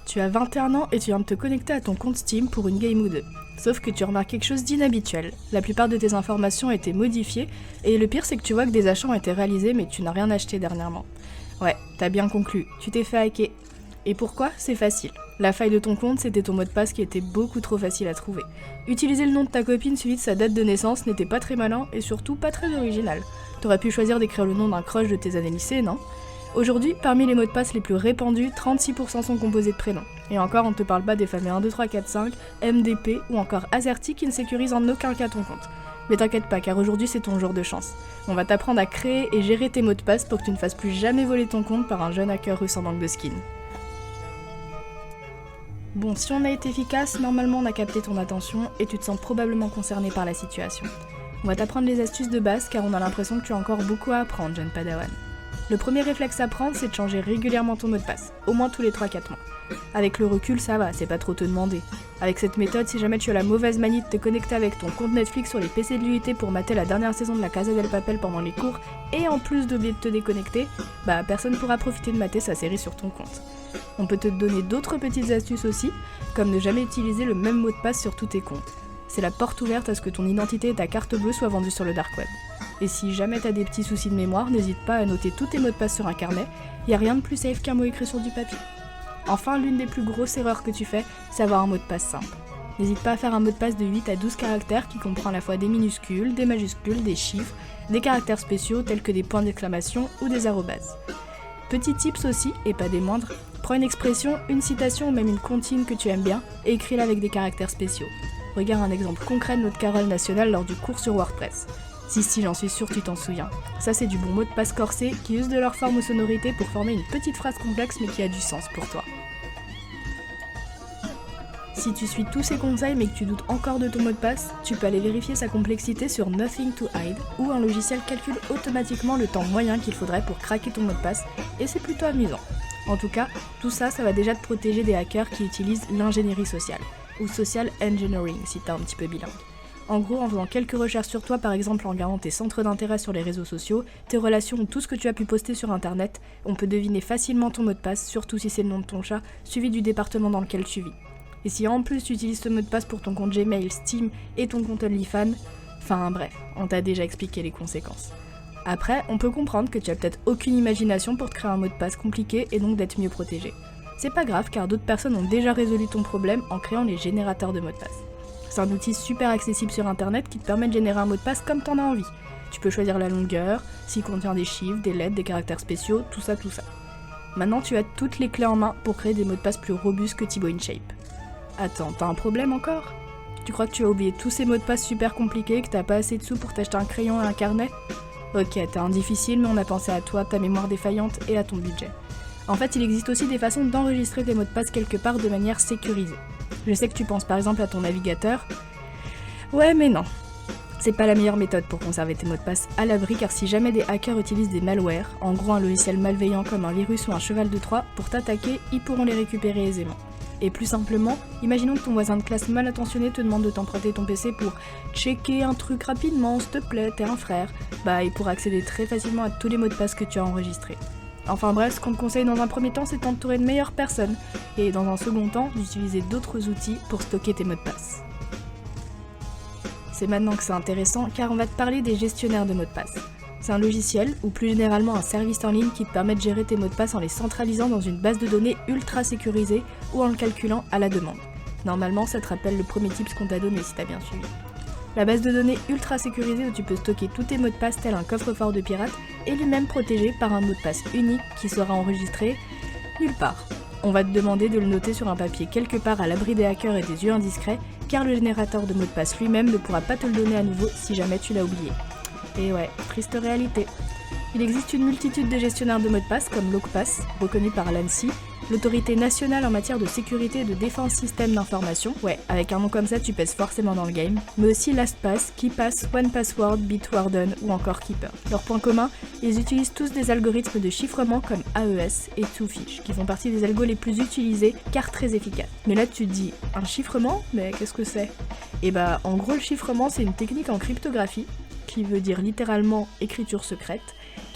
Tu as 21 ans et tu viens de te connecter à ton compte Steam pour une game ou deux. Sauf que tu remarques quelque chose d'inhabituel. La plupart de tes informations ont été modifiées, et le pire c'est que tu vois que des achats ont été réalisés mais tu n'as rien acheté dernièrement. Ouais, t'as bien conclu, tu t'es fait hacker. Et pourquoi ? C'est facile. La faille de ton compte, c'était ton mot de passe qui était beaucoup trop facile à trouver. Utiliser le nom de ta copine suivi de sa date de naissance n'était pas très malin et surtout pas très original. T'aurais pu choisir d'écrire le nom d'un crush de tes années lycée, non ? Aujourd'hui, parmi les mots de passe les plus répandus, 36% sont composés de prénoms. Et encore, on ne te parle pas des fameux 1, 2, 3, 4, 5, MDP ou encore AZERTY qui ne sécurisent en aucun cas ton compte. Mais t'inquiète pas, car aujourd'hui c'est ton jour de chance. On va t'apprendre à créer et gérer tes mots de passe pour que tu ne fasses plus jamais voler ton compte par un jeune hacker russe en manque de skin. Bon, si on a été efficace, normalement on a capté ton attention et tu te sens probablement concerné par la situation. On va t'apprendre les astuces de base car on a l'impression que tu as encore beaucoup à apprendre, jeune padawan. Le premier réflexe à prendre, c'est de changer régulièrement ton mot de passe, au moins tous les 3-4 mois. Avec le recul, ça va, c'est pas trop te demander. Avec cette méthode, si jamais tu as la mauvaise manie de te connecter avec ton compte Netflix sur les PC de l'UIT pour mater la dernière saison de la Casa del Papel pendant les cours, et en plus d'oublier de te déconnecter, bah personne pourra profiter de mater sa série sur ton compte. On peut te donner d'autres petites astuces aussi, comme ne jamais utiliser le même mot de passe sur tous tes comptes. C'est la porte ouverte à ce que ton identité et ta carte bleue soient vendues sur le dark web. Et si jamais t'as des petits soucis de mémoire, n'hésite pas à noter tous tes mots de passe sur un carnet, y a rien de plus safe qu'un mot écrit sur du papier. Enfin, l'une des plus grosses erreurs que tu fais, c'est avoir un mot de passe simple. N'hésite pas à faire un mot de passe de 8 à 12 caractères qui comprend à la fois des minuscules, des majuscules, des chiffres, des caractères spéciaux tels que des points d'exclamation ou des arrobases. Petit tips aussi, et pas des moindres, prends une expression, une citation ou même une comptine que tu aimes bien et écris-la avec des caractères spéciaux. Regarde un exemple concret de notre carole nationale lors du cours sur WordPress. Si, j'en suis sûre tu t'en souviens. Ça c'est du bon mot de passe corsé qui use de leur forme ou sonorité pour former une petite phrase complexe mais qui a du sens pour toi. Si tu suis tous ces conseils mais que tu doutes encore de ton mot de passe, tu peux aller vérifier sa complexité sur Nothing to Hide, où un logiciel calcule automatiquement le temps moyen qu'il faudrait pour craquer ton mot de passe, et c'est plutôt amusant. En tout cas, tout ça va déjà te protéger des hackers qui utilisent l'ingénierie sociale, ou social engineering si t'es un petit peu bilingue. En gros, en faisant quelques recherches sur toi, par exemple en regardant tes centres d'intérêt sur les réseaux sociaux, tes relations ou tout ce que tu as pu poster sur internet, on peut deviner facilement ton mot de passe, surtout si c'est le nom de ton chat, suivi du département dans lequel tu vis. Et si en plus tu utilises ce mot de passe pour ton compte Gmail, Steam et ton compte OnlyFans, enfin bref, on t'a déjà expliqué les conséquences. Après, on peut comprendre que tu as peut-être aucune imagination pour te créer un mot de passe compliqué et donc d'être mieux protégé. C'est pas grave car d'autres personnes ont déjà résolu ton problème en créant les générateurs de mots de passe. C'est un outil super accessible sur internet qui te permet de générer un mot de passe comme t'en as envie. Tu peux choisir la longueur, s'il contient des chiffres, des lettres, des caractères spéciaux, tout ça. Maintenant tu as toutes les clés en main pour créer des mots de passe plus robustes que Thibaut InShape. Attends, t'as un problème encore ? Tu crois que tu as oublié tous ces mots de passe super compliqués, que t'as pas assez de sous pour t'acheter un crayon et un carnet ? Ok, t'as un difficile mais on a pensé à toi, ta mémoire défaillante et à ton budget. En fait, il existe aussi des façons d'enregistrer tes mots de passe quelque part de manière sécurisée. Je sais que tu penses par exemple à ton navigateur. Ouais, mais non. C'est pas la meilleure méthode pour conserver tes mots de passe à l'abri car si jamais des hackers utilisent des malwares, en gros un logiciel malveillant comme un virus ou un cheval de Troie, pour t'attaquer, ils pourront les récupérer aisément. Et plus simplement, imaginons que ton voisin de classe mal intentionné te demande de t'emprunter ton PC pour checker un truc rapidement, s'il te plaît, t'es un frère. Bah, il pourra accéder très facilement à tous les mots de passe que tu as enregistrés. Enfin bref, ce qu'on te conseille dans un premier temps, c'est de t'entourer de meilleures personnes, et dans un second temps, d'utiliser d'autres outils pour stocker tes mots de passe. C'est maintenant que c'est intéressant, car on va te parler des gestionnaires de mots de passe. C'est un logiciel, ou plus généralement un service en ligne qui te permet de gérer tes mots de passe en les centralisant dans une base de données ultra sécurisée ou en le calculant à la demande. Normalement, ça te rappelle le premier tips qu'on t'a donné si t'as bien suivi. La base de données ultra sécurisée où tu peux stocker tous tes mots de passe tel un coffre-fort de pirate est lui-même protégé par un mot de passe unique qui sera enregistré nulle part. On va te demander de le noter sur un papier quelque part à l'abri des hackers et des yeux indiscrets car le générateur de mots de passe lui-même ne pourra pas te le donner à nouveau si jamais tu l'as oublié. Et ouais, triste réalité. Il existe une multitude de gestionnaires de mots de passe comme LogPass, reconnu par l'ANSSI, l'autorité nationale en matière de sécurité et de défense système d'information. Ouais, avec un nom comme ça, tu pèses forcément dans le game. Mais aussi LastPass, KeePass, OnePassword, Bitwarden ou encore Keeper. Leur point commun, ils utilisent tous des algorithmes de chiffrement comme AES et Twofish, qui font partie des algos les plus utilisés car très efficaces. Mais là, tu te dis, un chiffrement ? Mais qu'est-ce que c'est ? Et bah, en gros, le chiffrement, c'est une technique en cryptographie, qui veut dire littéralement écriture secrète,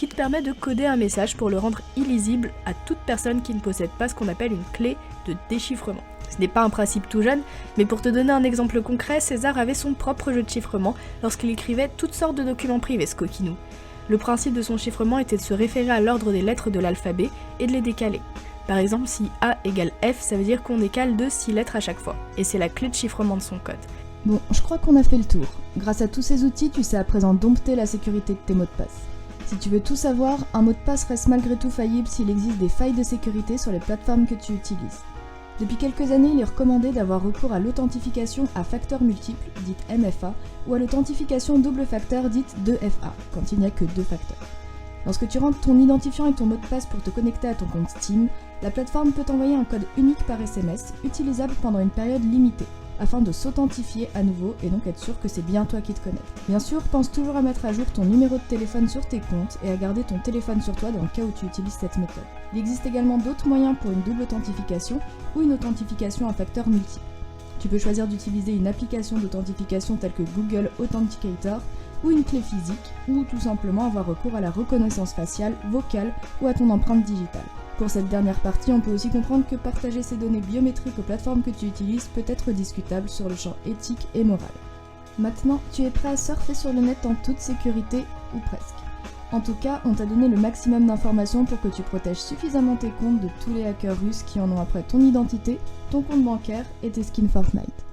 qui te permet de coder un message pour le rendre illisible à toute personne qui ne possède pas ce qu'on appelle une clé de déchiffrement. Ce n'est pas un principe tout jeune, mais pour te donner un exemple concret, César avait son propre jeu de chiffrement lorsqu'il écrivait toutes sortes de documents privés, ce coquinou. Le principe de son chiffrement était de se référer à l'ordre des lettres de l'alphabet et de les décaler. Par exemple, si A égale F, ça veut dire qu'on décale de 6 lettres à chaque fois, et c'est la clé de chiffrement de son code. Bon, je crois qu'on a fait le tour. Grâce à tous ces outils, tu sais à présent dompter la sécurité de tes mots de passe. Si tu veux tout savoir, un mot de passe reste malgré tout faillible s'il existe des failles de sécurité sur les plateformes que tu utilises. Depuis quelques années, il est recommandé d'avoir recours à l'authentification à facteurs multiples, dite MFA, ou à l'authentification double facteur, dite 2FA, quand il n'y a que 2 facteurs. Lorsque tu rentres ton identifiant et ton mot de passe pour te connecter à ton compte Steam, la plateforme peut t'envoyer un code unique par SMS, utilisable pendant une période limitée, afin de s'authentifier à nouveau et donc être sûr que c'est bien toi qui te connectes. Bien sûr, pense toujours à mettre à jour ton numéro de téléphone sur tes comptes et à garder ton téléphone sur toi dans le cas où tu utilises cette méthode. Il existe également d'autres moyens pour une double authentification ou une authentification à facteurs multiples. Tu peux choisir d'utiliser une application d'authentification telle que Google Authenticator ou une clé physique, ou tout simplement avoir recours à la reconnaissance faciale, vocale ou à ton empreinte digitale. Pour cette dernière partie, on peut aussi comprendre que partager ces données biométriques aux plateformes que tu utilises peut être discutable sur le champ éthique et moral. Maintenant, tu es prêt à surfer sur le net en toute sécurité, ou presque. En tout cas, on t'a donné le maximum d'informations pour que tu protèges suffisamment tes comptes de tous les hackers russes qui en ont après ton identité, ton compte bancaire et tes skins Fortnite.